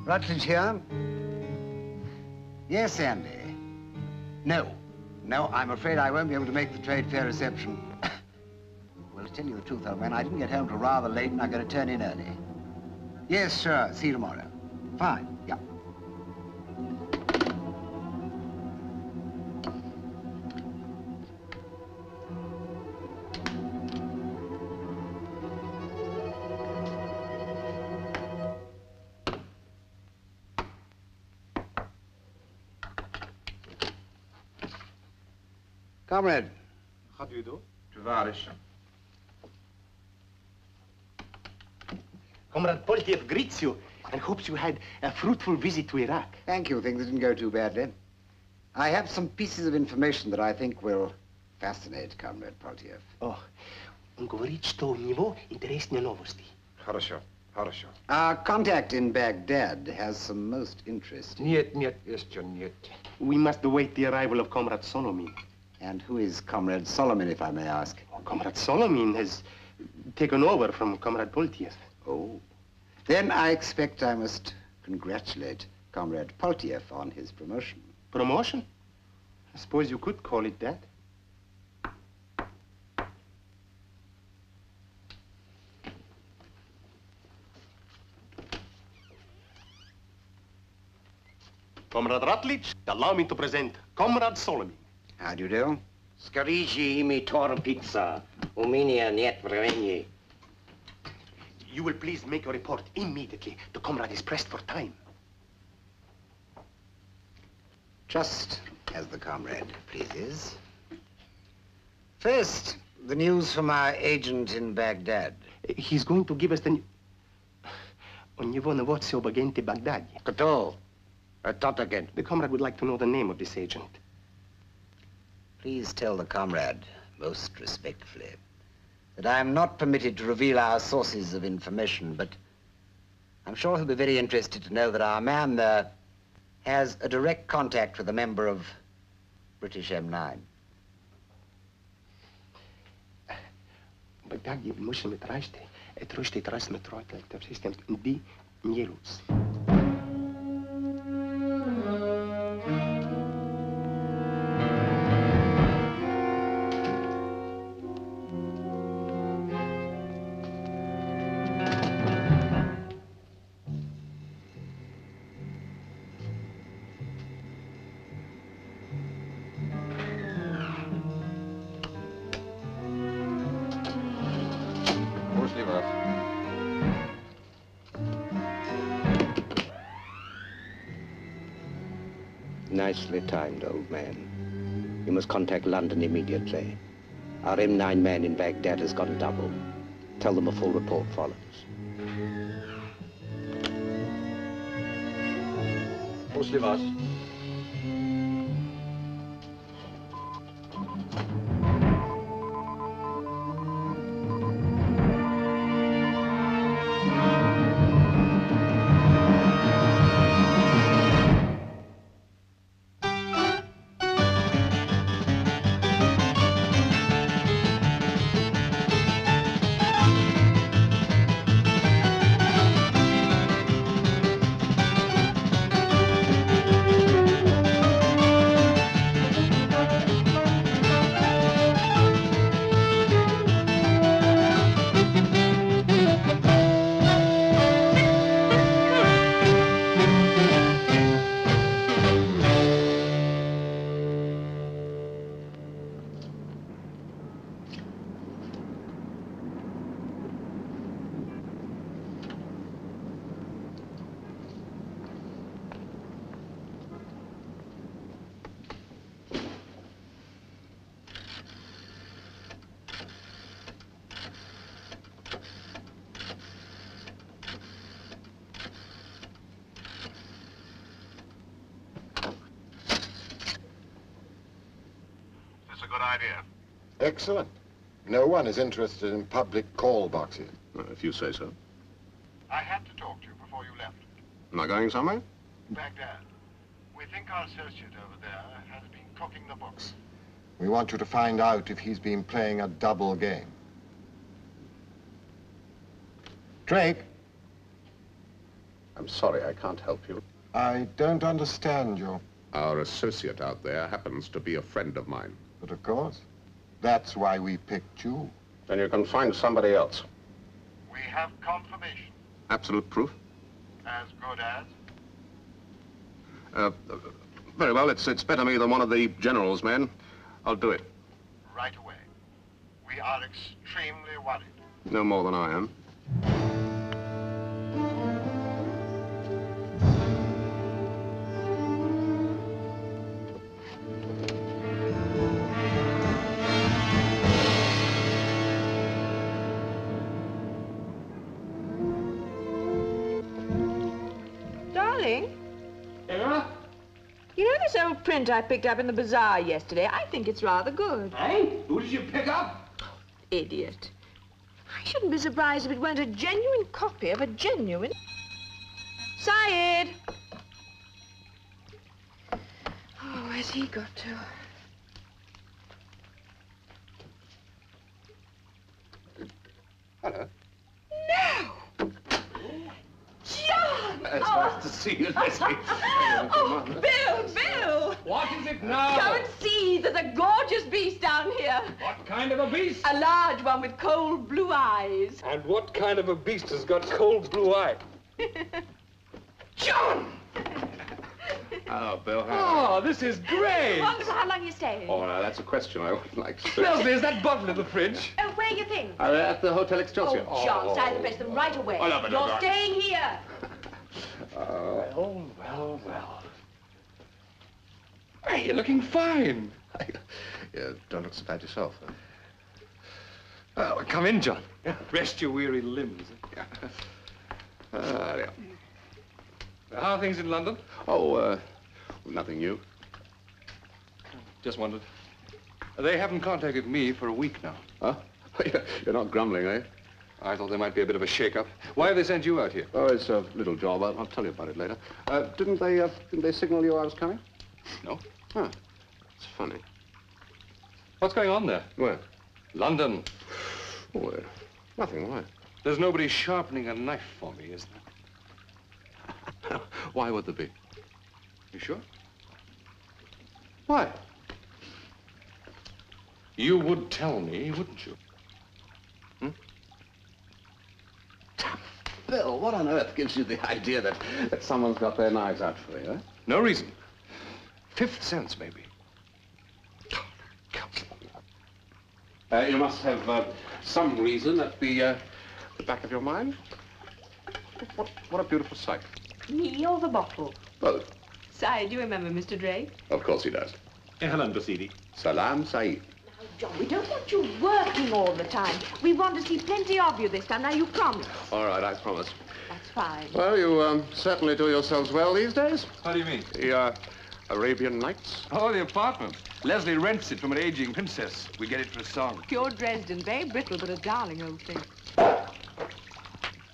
Rutledge here? Yes, Andy. No. No, I'm afraid I won't be able to make the trade fair reception. Well, to tell you the truth, old man, I didn't get home till rather late and I'm going to turn in early. Yes, sure. See you tomorrow. Fine. Yeah. Comrade. How do you do? Tovarищ. Comrade Poltiev greets you and hopes you had a fruitful visit to Iraq. Thank you. Things didn't go too badly. I have some pieces of information that I think will fascinate Comrade Poltiev. Oh, он говорит, что у него интересные новости. Хорошо, хорошо. Our contact in Baghdad has some most interesting. Нет, нет, еще нет. We must await the arrival of Comrade Solomin. And who is Comrade Solomon, if I may ask? Oh, Comrade Solomin has taken over from Comrade Poltiev. Oh. Then I expect I must congratulate Comrade Poltiev on his promotion. Promotion? I suppose you could call it that. Comrade Rutledge, allow me to present Comrade Solomin. How do you do? Скоричи ими торпица. У меня нет времени. You will please make your report immediately. The comrade is pressed for time. Just as the comrade pleases. First, the news from our agent in Baghdad. He's going to give us the... У него новости об агенте Багдаде. Кто? Тот агент. The comrade would like to know the name of this agent. Please tell the comrade, most respectfully, that I am not permitted to reveal our sources of information, but I'm sure he'll be very interested to know that our man there has a direct contact with a member of British M9. Baghdadi المشي متراجتي اتروشتي تراس متروت لكتب سيستم دي نيلوس. Nicely timed, old man. You must contact London immediately. Our M9 man in Baghdad has gone double. Tell them a full report follows. После вас. Excellent. No one is interested in public call boxes. If you say so. I had to talk to you before you left. Am I going somewhere? Baghdad. We think our associate over there has been cooking the books. We want you to find out if he's been playing a double game. Drake? I'm sorry, I can't help you. I don't understand you. Our associate out there happens to be a friend of mine. But of course, that's why we picked you. Then you can find somebody else. We have confirmation. Absolute proof? As good as. Very well, it's better me than one of the general's men. I'll do it. Right away. We are extremely worried. No more than I am. Darling? Yeah? You know this old print I picked up in the bazaar yesterday? I think it's rather good. Hey, who did you pick up? Idiot. I shouldn't be surprised if it weren't a genuine copy of a genuine... Syed! Oh, where's he got to? Hello. No! John! It's nice to see you, Leslie. Oh, Bill! What is it now? Come and see. There's a gorgeous beast down here. What kind of a beast? A large one with cold blue eyes. And what kind of a beast has got cold blue eyes? John! Oh, Bill, Oh, this is great. Wonderful. How long are you staying? Oh, now, that's a question I would like to... Leslie, is that bottle in the fridge? Oh, where are you think? At the Hotel Excelsior. Oh, John, fetch them right away. Oh, no, but You're no. staying here. Well. Hey, you're looking fine. Yeah, don't look so bad yourself. Well, come in, John. Rest your weary limbs. Yeah. How are things in London? Oh, nothing new. Just wondered. They haven't contacted me for a week now. Huh? You're not grumbling, eh? I thought there might be a bit of a shake-up. Why have they sent you out here? Oh, it's a little job. I'll tell you about it later. Didn't they signal you I was coming? No. Huh. It's funny. What's going on there? Where? London. Oh, nothing. Why? There's nobody sharpening a knife for me, is there? Why would there be? You sure? Why? You would tell me, wouldn't you? Bill, what on earth gives you the idea that someone's got their knives out for you, eh? No reason. Fifth sense, maybe. You must have some reason at the back of your mind. What a beautiful sight. Me or the bottle? Both. Syed, do you remember Mr. Drake? Of course he does. Ehlan Basidi. Salam Saeed. Now, John, we don't want you working all the time. We want to see plenty of you this time. Now, you promise. All right, I promise. That's fine. Well, you certainly do yourselves well these days. How do you mean? The Arabian Nights. Oh, the apartment. Leslie rents it from an aging princess. We get it for a song. Pure Dresden. Very brittle, but a darling old thing.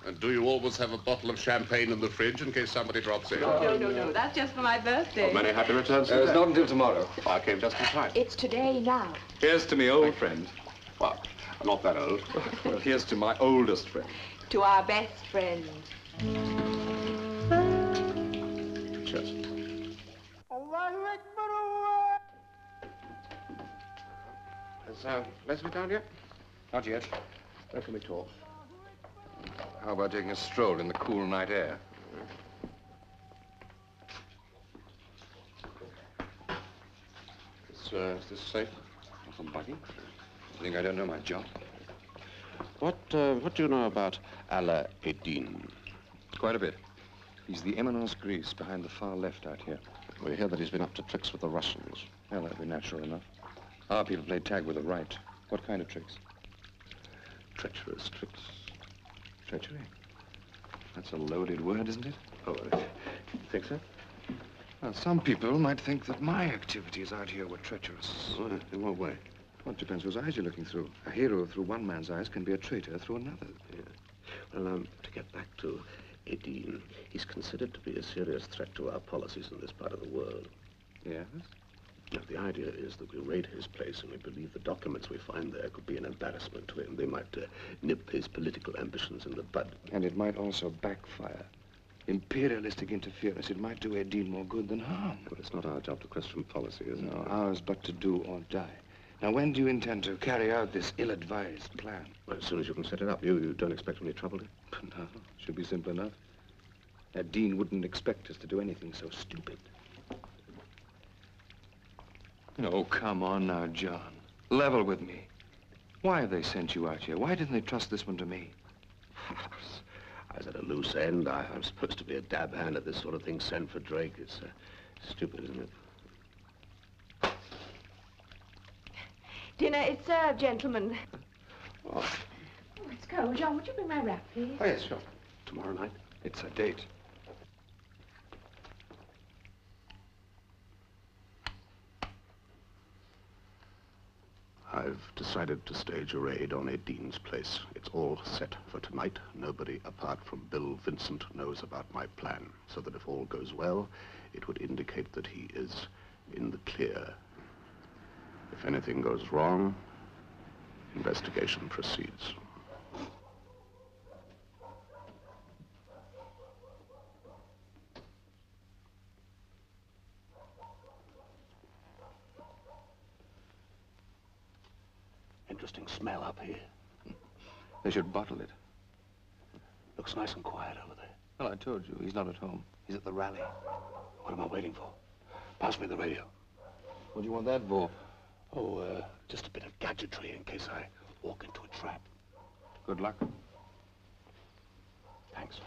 And do you always have a bottle of champagne in the fridge in case somebody drops in? No. That's just for my birthday. Many happy returns It's today. not until tomorrow. I came just in time. It's today now. Here's to me old friend. Well, I'm not that old. Well, here's to my oldest friend. To our best friend. Cheers. Is Leslie down yet? Not yet. Where can we talk? How about taking a stroll in the cool night air? Is this safe? Nothing buggy. You think I don't know my job? What do you know about Ala Eddin? Quite a bit. He's the Eminence Grise behind the far left out here. We hear that he's been up to tricks with the Russians. Well, that'd be natural enough. Our people play tag with the right. What kind of tricks? Treacherous tricks. Treachery. That's a loaded word, isn't it? Oh, you think so? Well, some people might think that my activities out here were treacherous. Oh, in what way? Well, it depends whose eyes you're looking through. A hero through one man's eyes can be a traitor through another. Yeah. Well, to get back to Eddin, he's considered to be a serious threat to our policies in this part of the world. Yes? Now, the idea is that we raid his place and we believe the documents we find there could be an embarrassment to him. They might nip his political ambitions in the bud. And it might also backfire. imperialistic interference. It might do Erdine more good than harm. But it's not our job to question policy, is it? No, ours but to do or die. Now, when do you intend to carry out this ill-advised plan? Well, as soon as you can set it up. You don't expect any trouble? No, should be simple enough. Erdine wouldn't expect us to do anything so stupid. Oh, come on now, John. Level with me. Why have they sent you out here? Why didn't they trust this one to me? I was at a loose end. I'm supposed to be a dab hand at this sort of thing. Send for Drake. It's stupid, isn't it? Dinner is served, gentlemen. Oh. Let's go. John, would you bring my wrap, please? Oh, yes, sure. Tomorrow night? It's a date. I've decided to stage a raid on Erdine's place. It's all set for tonight. Nobody apart from Bill Vincent knows about my plan, so that if all goes well, it would indicate that he is in the clear. If anything goes wrong, investigation proceeds. Interesting smell up here. They should bottle it. Looks nice and quiet over there. Well, I told you, he's not at home. He's at the rally. What am I waiting for? Pass me the radio. What do you want that for? Oh, just a bit of gadgetry in case I walk into a trap. Good luck. Thanks.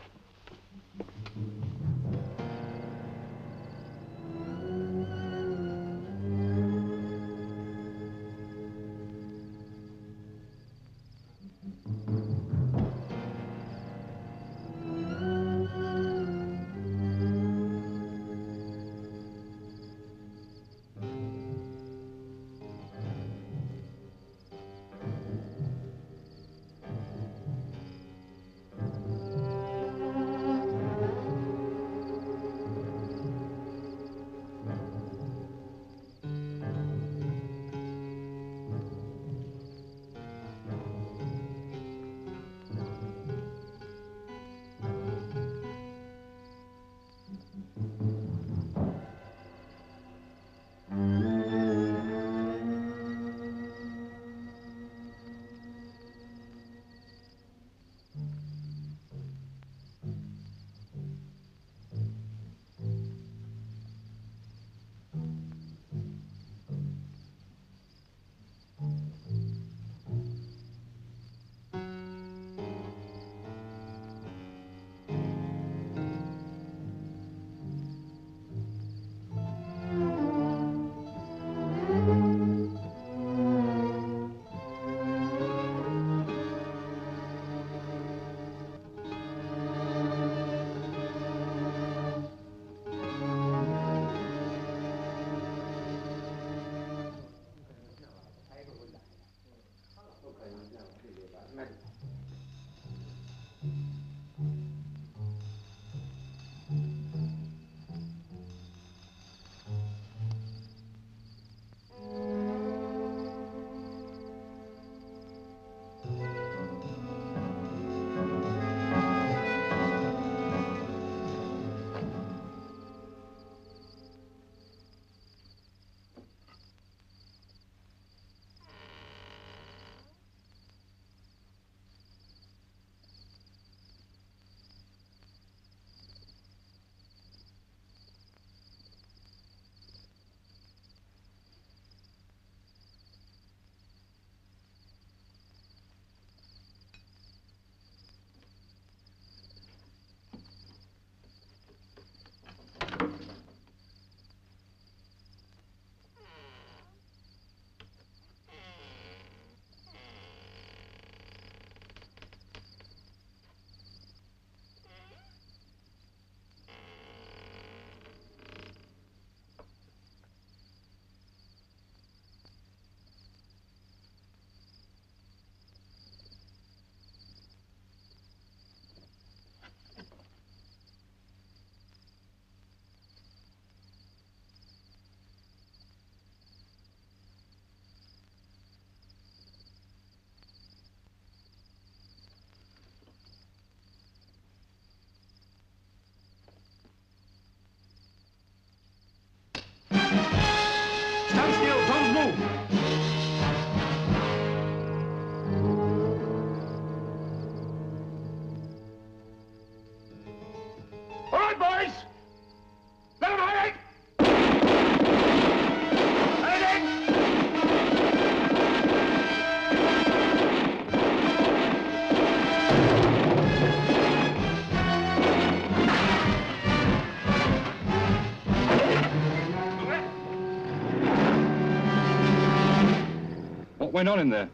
What went on in there?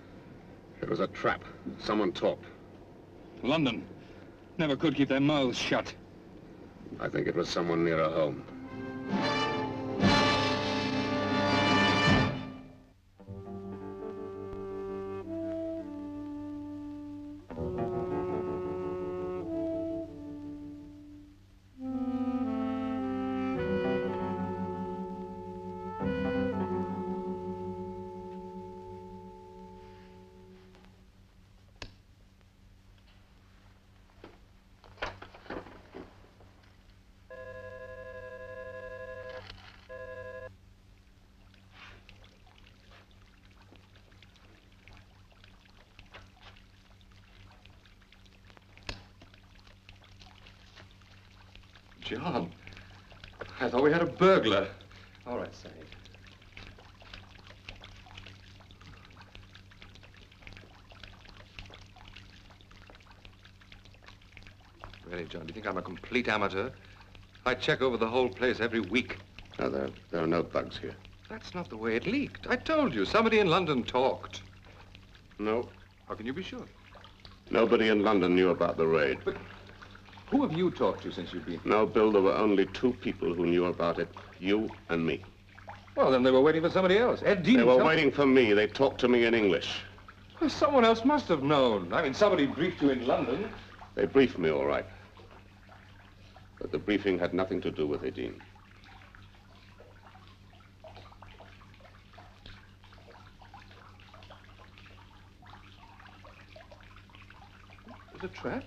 It was a trap. Someone talked. London. Never could keep their mouths shut. I think it was someone nearer home. John, I thought we had a burglar. All right, Said. Really, John, do you think I'm a complete amateur? I check over the whole place every week. No, there are no bugs here. That's not the way it leaked. I told you, somebody in London talked. No. How can you be sure? Nobody in London knew about the raid. But who have you talked to since you've been? No, Bill, there were only 2 people who knew about it. You and me. Well, then they were waiting for somebody else. Ed Dean. They were waiting for me. They talked to me in English. Well, someone else must have known. I mean, somebody briefed you in London. They briefed me, all right. But the briefing had nothing to do with Edine. It was a trap?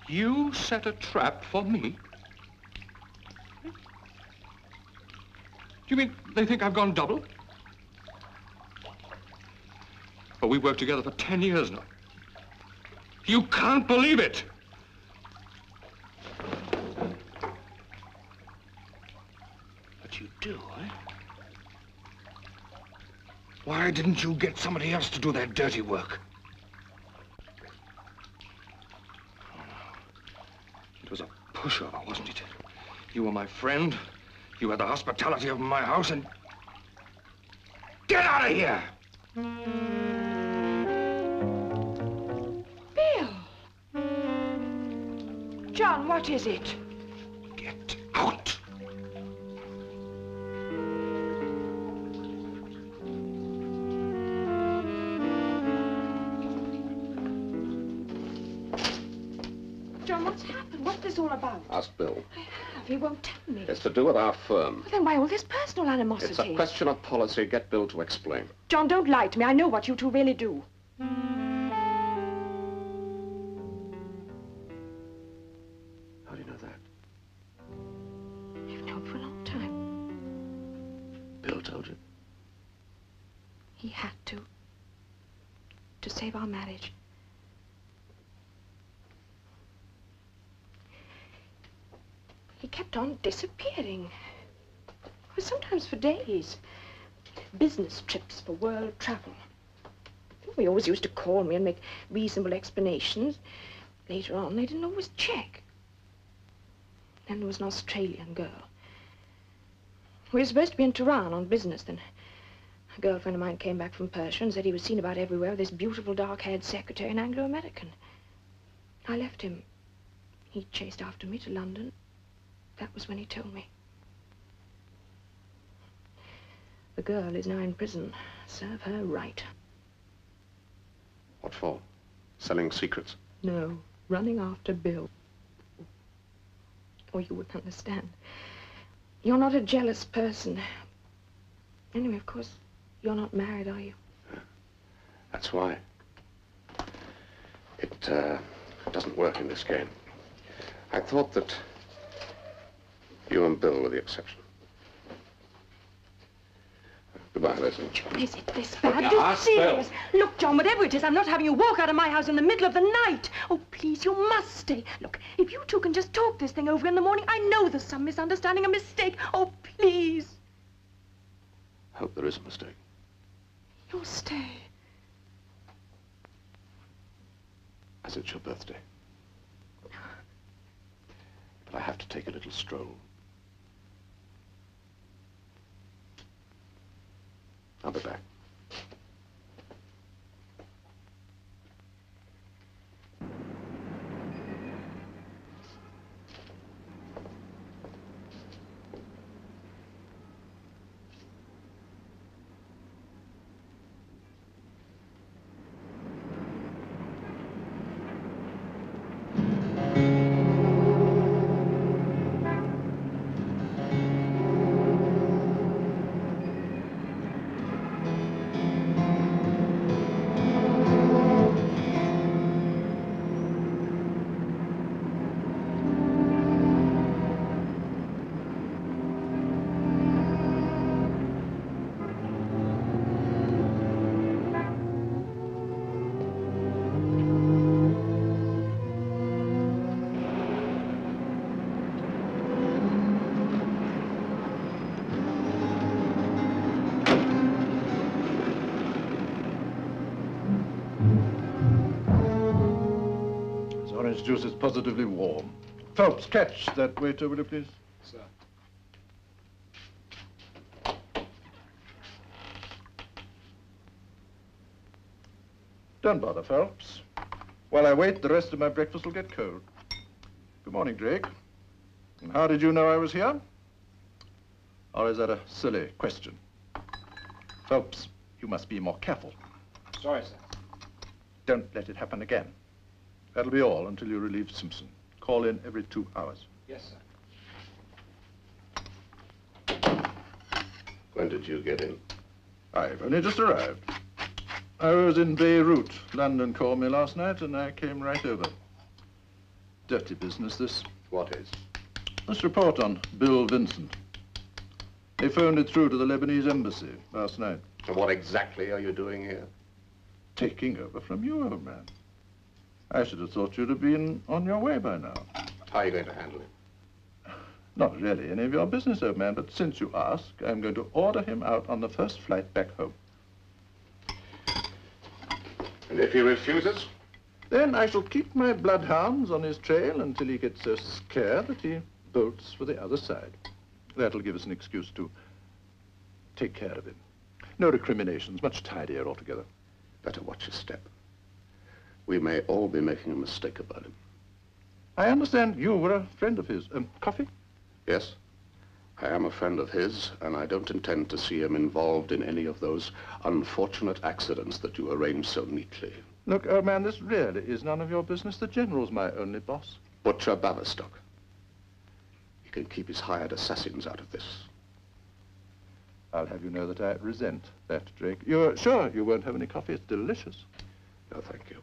You set a trap for me? Do you mean they think I've gone double? Well, we've worked together for 10 years now. You can't believe it! But you do, eh? Why didn't you get somebody else to do that dirty work? It was a pushover, wasn't it? You were my friend. You had the hospitality of my house, and... Get out of here! Bill! John, what is it? Get out! John, what's happened? What's this all about? Ask Bill. I have. He won't tell me. It's to do with our firm. Well, then why all this personal animosity? It's a question of policy. Get Bill to explain. John, don't lie to me. I know what you two really do. How do you know that? I've known for a long time. Bill told you. He had to save our marriage. He kept on disappearing. Well, sometimes for days. Business trips for world travel. He always used to call me and make reasonable explanations. Later on, they didn't always check. Then there was an Australian girl. We were supposed to be in Tehran on business. Then a girlfriend of mine came back from Persia and said he was seen about everywhere with this beautiful dark-haired secretary, an Anglo-American. I left him. He chased after me to London. That was when he told me. The girl is now in prison. Serve her right. What for? Selling secrets? No, running after Bill. Oh, you wouldn't understand. You're not a jealous person. Anyway, of course, you're not married, are you? That's why. It doesn't work in this game. I thought that you and Bill were the exception. Goodbye, Leslie. John, is it this bad? Yeah, This ask serious? Look, John, whatever it is, I'm not having you walk out of my house in the middle of the night. Oh, please, you must stay. Look, if you two can just talk this thing over in the morning, I know there's some misunderstanding, a mistake. Oh, please. Hope there is a mistake. You'll stay. As it's your birthday. But I have to take a little stroll. I'll be back. Orange juice is positively warm. Phelps, catch that waiter, will you please? Sir. Don't bother, Phelps. While I wait, the rest of my breakfast will get cold. Good morning, Drake. And how did you know I was here? Or is that a silly question? Phelps, you must be more careful. Sorry, sir. Don't let it happen again. That'll be all until you relieve Simpson. Call in every 2 hours. Yes, sir. When did you get in? I've only just arrived. I was in Beirut. London called me last night, and I came right over. Dirty business, this. What is? This report on Bill Vincent. They phoned it through to the Lebanese embassy last night. And what exactly are you doing here? Taking over from you, old man. I should have thought you'd have been on your way by now. How are you going to handle it? Not really any of your business, old man, but since you ask, I'm going to order him out on the first flight back home. And if he refuses? Then I shall keep my bloodhounds on his trail until he gets so scared that he bolts for the other side. That'll give us an excuse to take care of him. No recriminations, much tidier altogether. Better watch your step. We may all be making a mistake about him. I understand you were a friend of his. Coffee? Yes, I am a friend of his, and I don't intend to see him involved in any of those unfortunate accidents that you arranged so neatly. Look, old man, this really is none of your business. The General's my only boss. Butcher Baverstock. He can keep his hired assassins out of this. I'll have you know that I resent that, Drake. You're sure you won't have any coffee? It's delicious. No, thank you.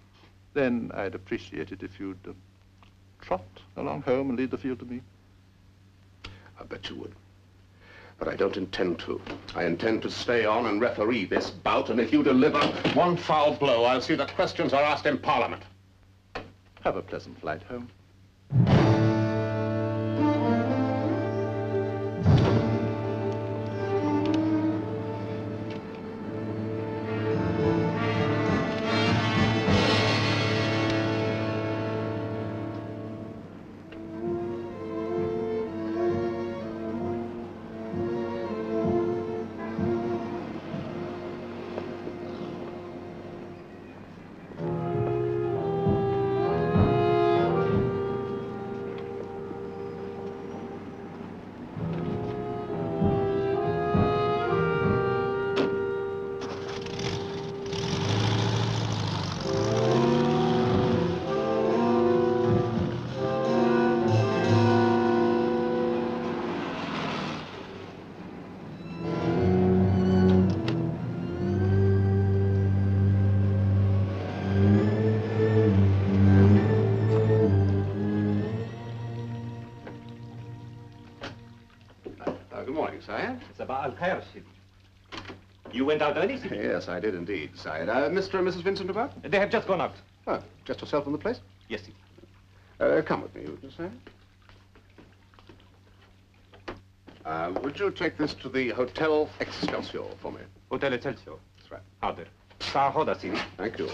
Then I'd appreciate it if you'd trot along home and lead the field to me. I bet you would. But I don't intend to. I intend to stay on and referee this bout, and if you deliver one foul blow, I'll see that questions are asked in Parliament. Have a pleasant flight home. Good morning, Syed. Sabah al-Khair, Sidi. You went out early, Sidi? Yes, I did indeed, Syed. Mr. and Mrs. Vincent about? They have just gone out. Oh, just yourself in the place? Yes, Sidi. Come with me, would you, Syed? Would you take this to the Hotel Excelsior for me? Hotel Excelsior. That's right. Harder. Sahoda, Sidi. Thank you.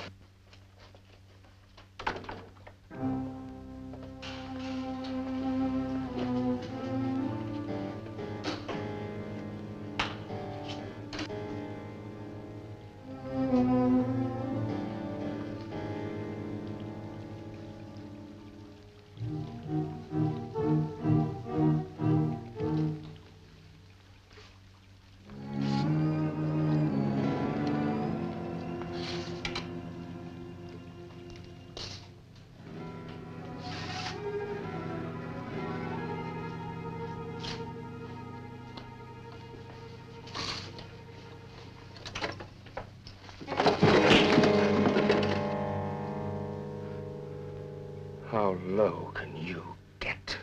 low can you get?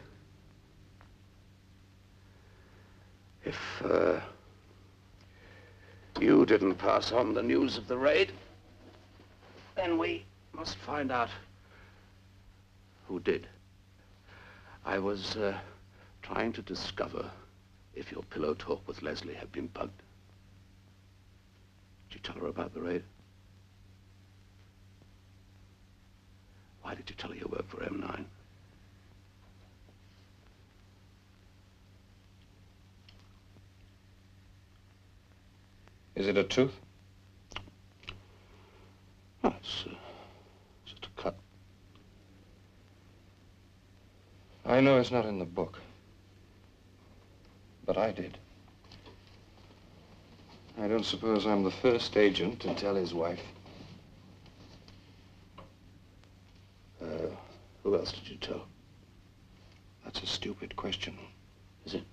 If, you didn't pass on the news of the raid, then we must find out who did. I was, trying to discover if your pillow talk with Leslie had been bugged. Did you tell her about the raid? Why did you tell her you worked for M9? Is it a truth? Oh, it's just a cut. I know it's not in the book. But I did. I don't suppose I'm the first agent to tell his wife. Who else did you tell? That's a stupid question. Is it?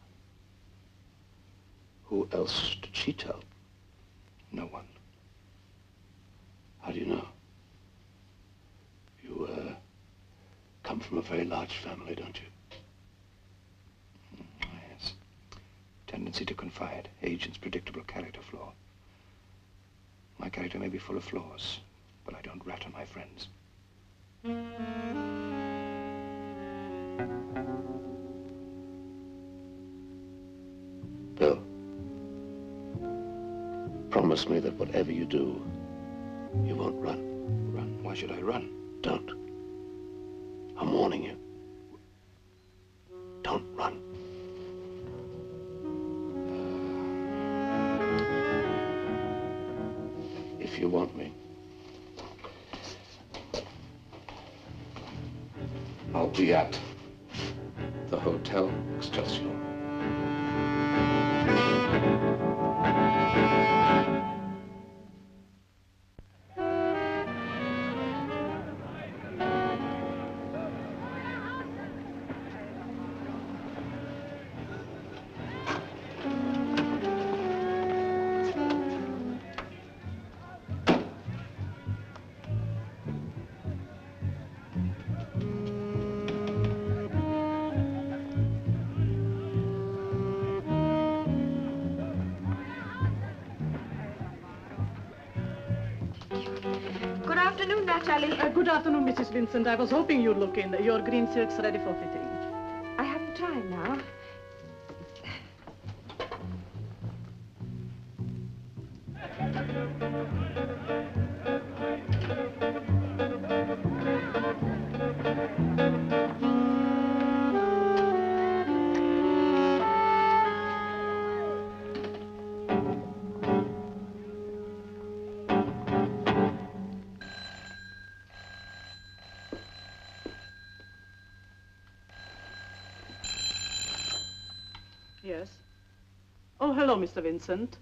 Who else did she tell? No one. How do you know? You, come from a very large family, don't you? Yes. Tendency to confide. Agent's predictable character flaw. My character may be full of flaws, but I don't rat on my friends. Bill, promise me that whatever you do, you won't run. Run? Why should I run? Don't. I'm warning you. Don't run. If you want me, I'll be at the Hotel Excelsior. Good afternoon, Mrs. Vincent. I was hoping you'd look in. Your green silk's ready for fitting. I haven't time now. Yes. Oh, hello, Mr. Vincent.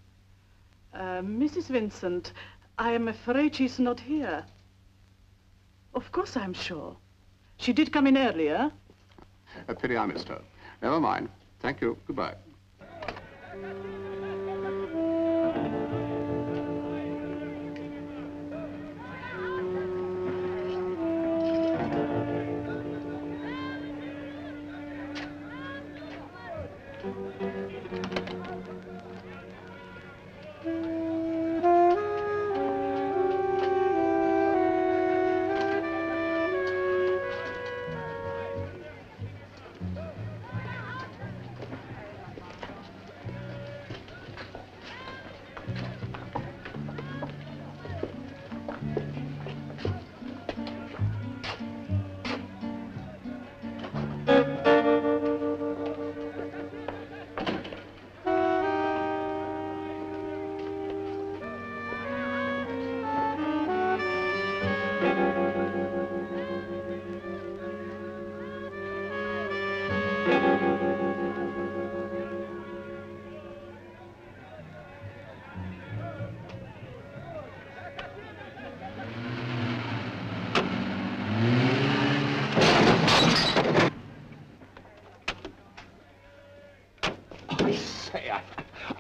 Mrs. Vincent, I am afraid she's not here. Of course I'm sure. She did come in earlier. A pity I missed her. Never mind. Thank you. Goodbye.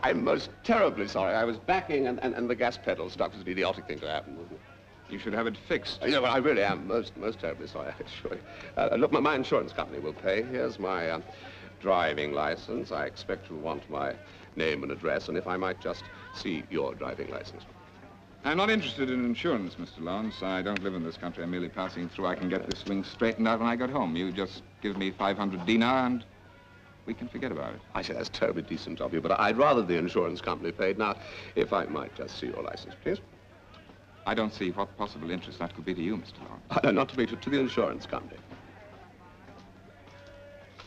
I'm most terribly sorry. I was backing and the gas pedal stuck. It was an idiotic thing to happen, wasn't it? You should have it fixed. Yeah, well, I really am most terribly sorry, I assure you. Look, my insurance company will pay. Here's my driving license. I expect you'll want my name and address, and if I might just see your driving license. I'm not interested in insurance, Mr. Lawrence. I don't live in this country. I'm merely passing through. I can get this thing straightened out when I get home. You just give me 500 dinar and we can forget about it. I say that's terribly decent of you, but I'd rather the insurance company paid. Now, if I might just see your license, please. I don't see what possible interest that could be to you, Mr. Lawrence. No, not to me, to the insurance company.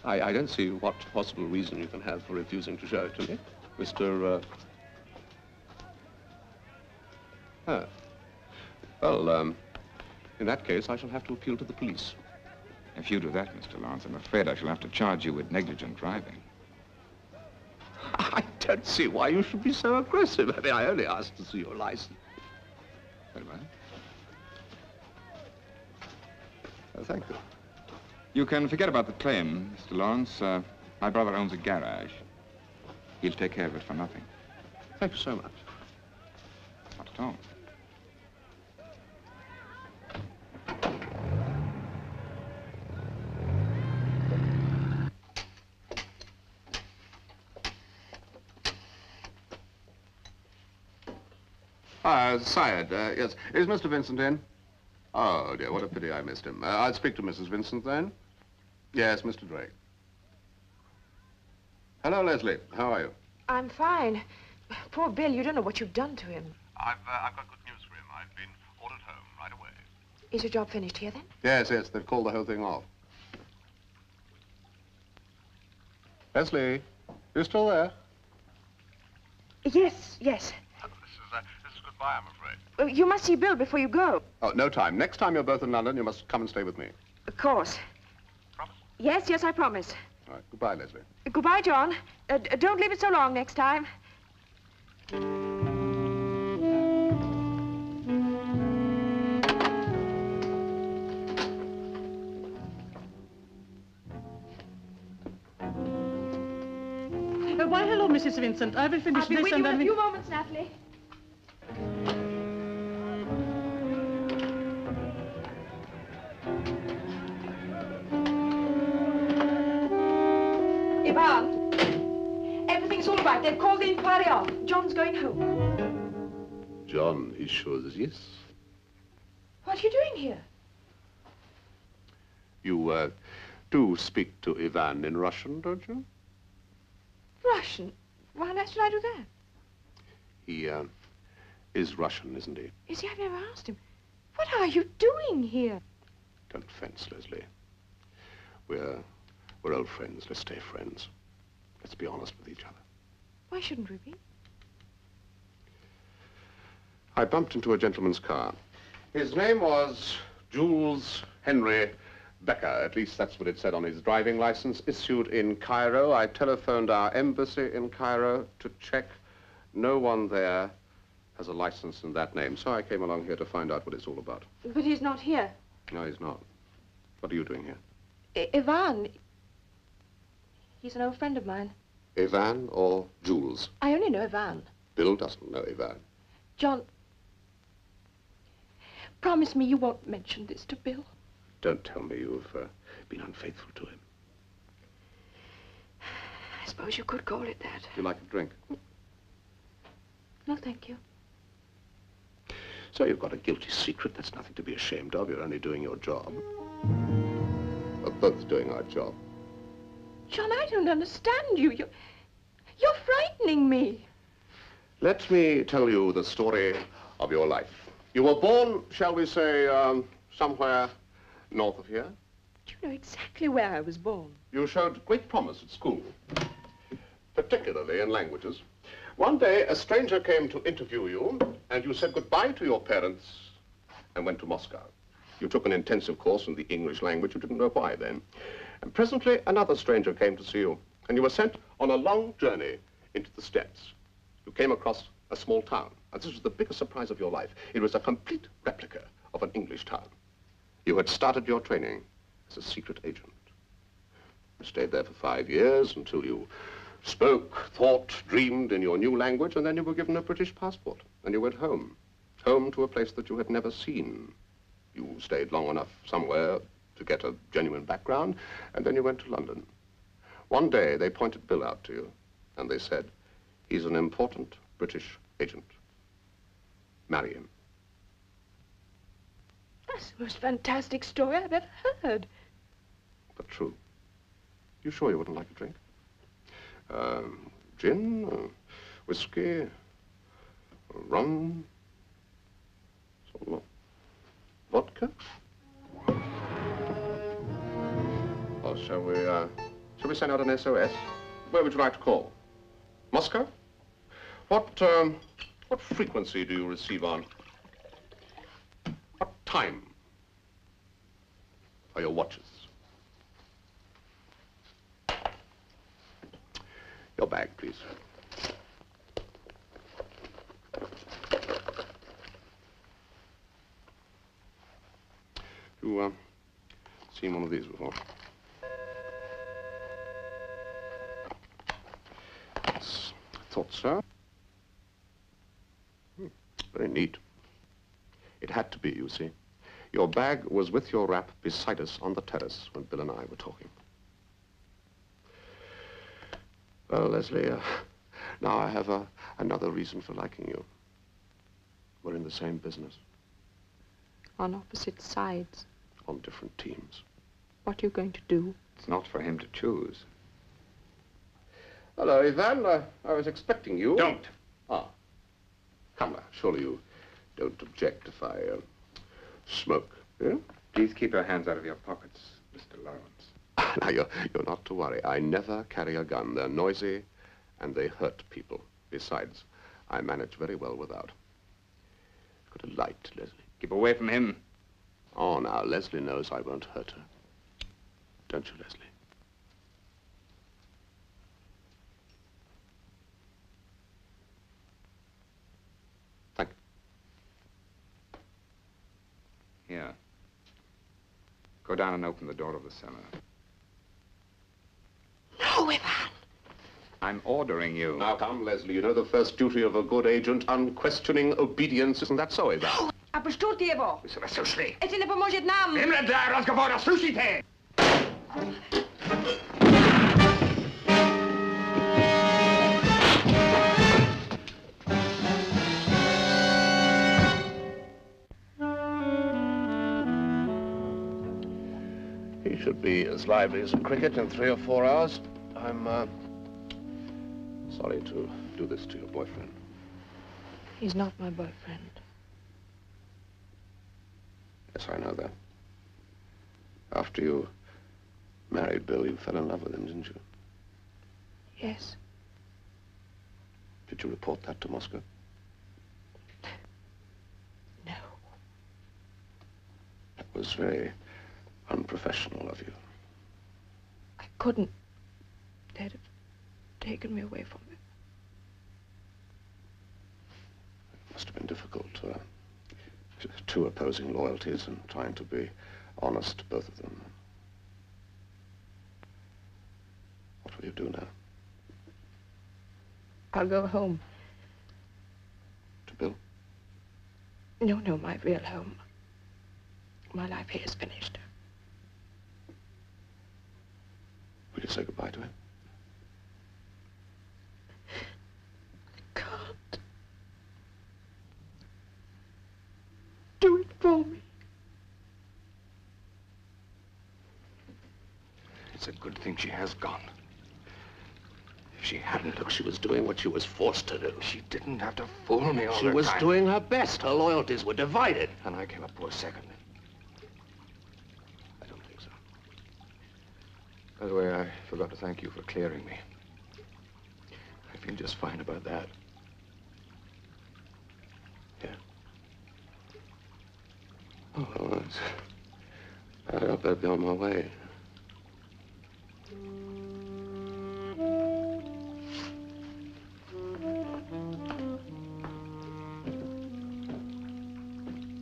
I don't see what possible reason you can have for refusing to show it to me. Mr. Well, in that case, I shall have to appeal to the police. If you do that, Mr. Lawrence, I'm afraid I shall have to charge you with negligent driving. I don't see why you should be so aggressive. I mean, I only asked to see your license. Very well. Thank you. You can forget about the claim, Mr. Lawrence. My brother owns a garage. He'll take care of it for nothing. Thank you so much. Not at all. Syed, yes. Is Mr. Vincent in? Oh, dear, what a pity I missed him. I'll speak to Mrs. Vincent then. Yes, Mr. Drake. Hello, Leslie. How are you? I'm fine. Poor Bill, you don't know what you've done to him. I've got good news for him. I've been ordered home right away. Is your job finished here, then? Yes, they've called the whole thing off. Leslie, you still there? Yes. This is goodbye, I'm afraid. Well, you must see Bill before you go. Oh, no time. Next time you're both in London, you must come and stay with me. Of course. Promise? Yes, I promise. All right. Goodbye, Leslie. Goodbye, John. Don't leave it so long next time. Why, hello, Mrs. Vincent. I will finish I'll be this with and you in then a few moments, Natalie. Ivan, everything's all right. They've called the inquiry off. John's going home. John, he sure says yes. What are you doing here? You, do speak to Ivan in Russian, don't you? Russian? Why on earth should I do that? He, is Russian, isn't he? Is he? I've never asked him. What are you doing here? Don't fence, Leslie. We're old friends. Let's stay friends. Let's be honest with each other. Why shouldn't we be? I bumped into a gentleman's car. His name was Jules Henry Becker. At least that's what it said on his driving license, issued in Cairo. I telephoned our embassy in Cairo to check. No one there has a license in that name, so I came along here to find out what it's all about. But he's not here. No, he's not. What are you doing here? Ivan. He's an old friend of mine. Ivan or Jules? I only know Ivan. Bill doesn't know Ivan. John, promise me you won't mention this to Bill. Don't tell me you've been unfaithful to him. I suppose you could call it that. Do you like a drink? No, thank you. So you've got a guilty secret. That's nothing to be ashamed of. You're only doing your job. We're both doing our job. John, I don't understand you. You're frightening me. Let me tell you the story of your life. You were born, shall we say, somewhere north of here. Do you know exactly where I was born? You showed great promise at school, particularly in languages. One day, a stranger came to interview you, and you said goodbye to your parents and went to Moscow. You took an intensive course in the English language. You didn't know why then. And presently, another stranger came to see you, and you were sent on a long journey into the steppes. You came across a small town, and this was the biggest surprise of your life. It was a complete replica of an English town. You had started your training as a secret agent. You stayed there for 5 years until you spoke, thought, dreamed in your new language, and then you were given a British passport, and you went home home to a place that you had never seen. You stayed long enough somewhere to get a genuine background, and then you went to London. One day, they pointed Bill out to you, and they said, he's an important British agent. Marry him. That's the most fantastic story I've ever heard. But true. You sure you wouldn't like a drink? Gin, whiskey, rum, some vodka? Or shall we send out an SOS? Where would you like to call? Moscow? What frequency do you receive on? What time are your watches? Your bag, please. You, seen one of these before? Yes, thought so. Very neat. It had to be, you see. Your bag was with your wrap beside us on the terrace when Bill and I were talking. Well, Leslie, now I have another reason for liking you. We're in the same business. On opposite sides. On different teams. What are you going to do? It's not for him to choose. Hello, Ivan. I was expecting you. Don't. Ah. Come now, surely you don't object if I smoke, yeah? Please keep your hands out of your pockets, Mr. Lawrence. Now, you're not to worry. I never carry a gun. They're noisy, and they hurt people. Besides, I manage very well without. Got a light, Leslie. Keep away from him. Oh, now, Leslie knows I won't hurt her. Don't you, Leslie? Thank you. Here. Go down and open the door of the cellar. No, Ivan! I'm ordering you. Now, come, Leslie. You know the first duty of a good agent, unquestioning obedience. Isn't that so, Ivan? No! A bestoelt его! Вы себя слышали? Это не поможет нам! Именно для разговора слушайте! He should be as lively as a cricket in 3 or 4 hours. I'm, sorry to do this to your boyfriend. He's not my boyfriend. Yes, I know that. After you married Bill, you fell in love with him, didn't you? Yes. Did you report that to Moscow? No. That was very unprofessional of you. I couldn't. They'd have taken me away from him. It must have been difficult, two opposing loyalties and trying to be honest, both of them. What will you do now? I'll go home. To Bill? No, my real home. My life here is finished. Will you say goodbye to him? I can't. Do it for me. It's a good thing she has gone. If she hadn't... Look, she was doing what she was forced to do. She didn't have to fool me all the time. She was doing her best. Her loyalties were divided. And I came up for a second. I don't think so. By the way, I forgot to thank you for clearing me. I feel just fine about that. Yeah. Oh, well, I better be on my way.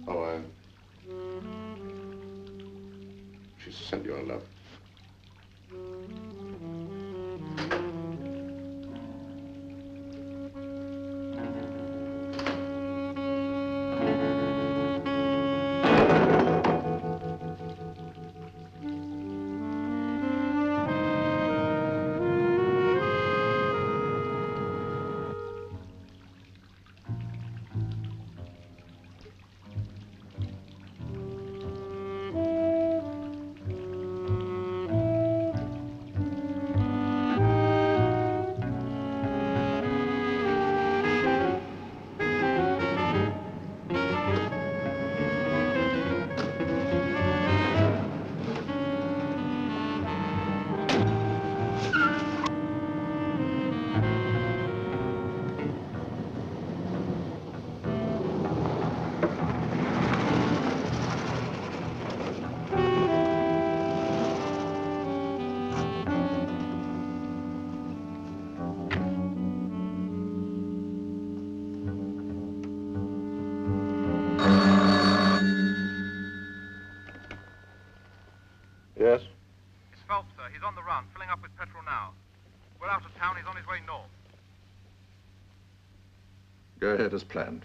Oh, she sent you a love. Go ahead as planned.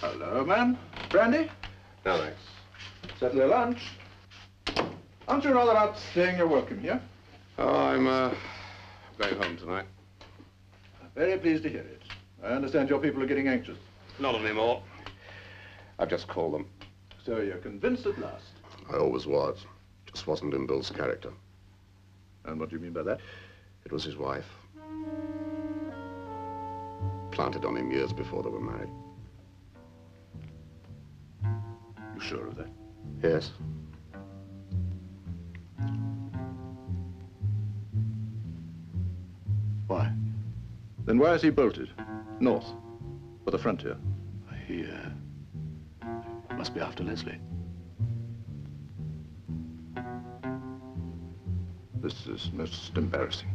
Hello, man. Brandy? No, thanks. Settle your lunch. Aren't you rather out staying your welcome here? Oh, I'm going home tonight. Very pleased to hear it. I understand your people are getting anxious. Not anymore. I've just called them. So you're convinced at last? I always was. Just wasn't in Bill's character. And what do you mean by that? It was his wife. Planted on him years before they were married. You sure of that? Yes. Why? Then why is he bolted? North? For the frontier? He, must be after Leslie. This is most embarrassing.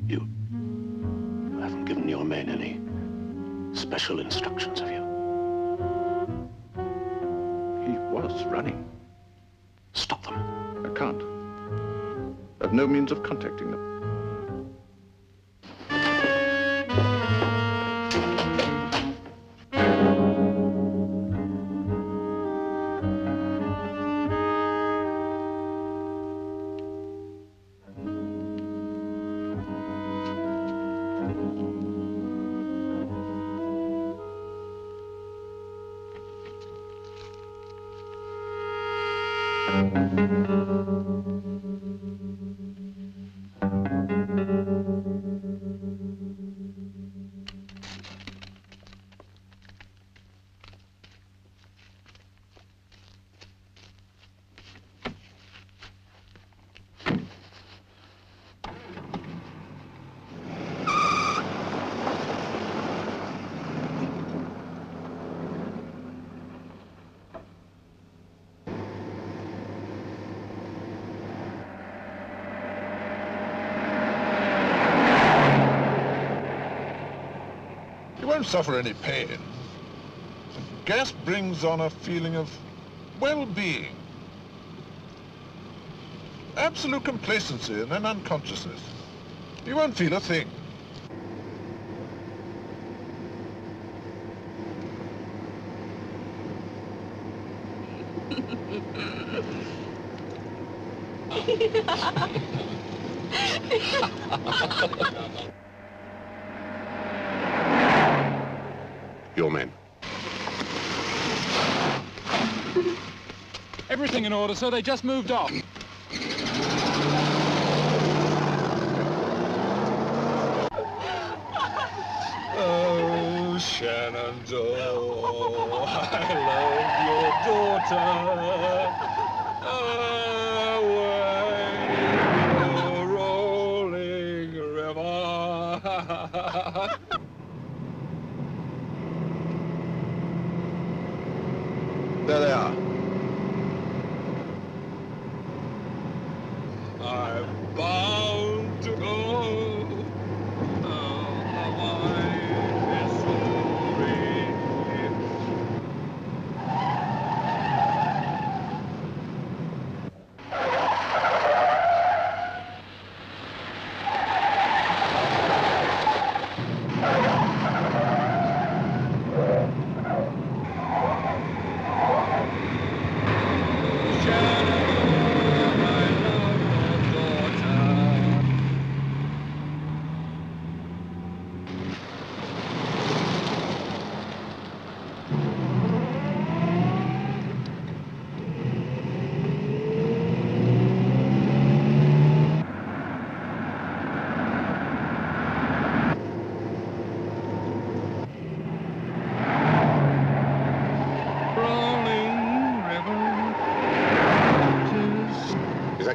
You haven't given your men any special instructions, have you? He was running. Stop them. I can't. I've no means of contacting them. You won't suffer any pain. The gas brings on a feeling of well-being. Absolute complacency and then unconsciousness. You won't feel a thing. Your men. Everything in order, sir. They just moved off. Oh, Shenandoah, I love your daughter. Away, rolling river. There they are. I'm bound to go. Oh, my Missouri.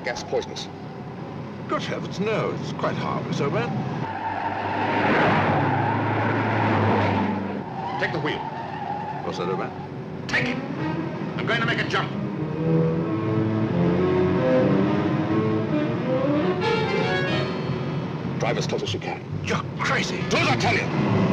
gas poisonous? Good heavens, no. It's quite harmless, old man. Take the wheel. What's that, old man? Take it. I'm going to make a jump. Drive as close as you can. You're crazy. Do as I tell you.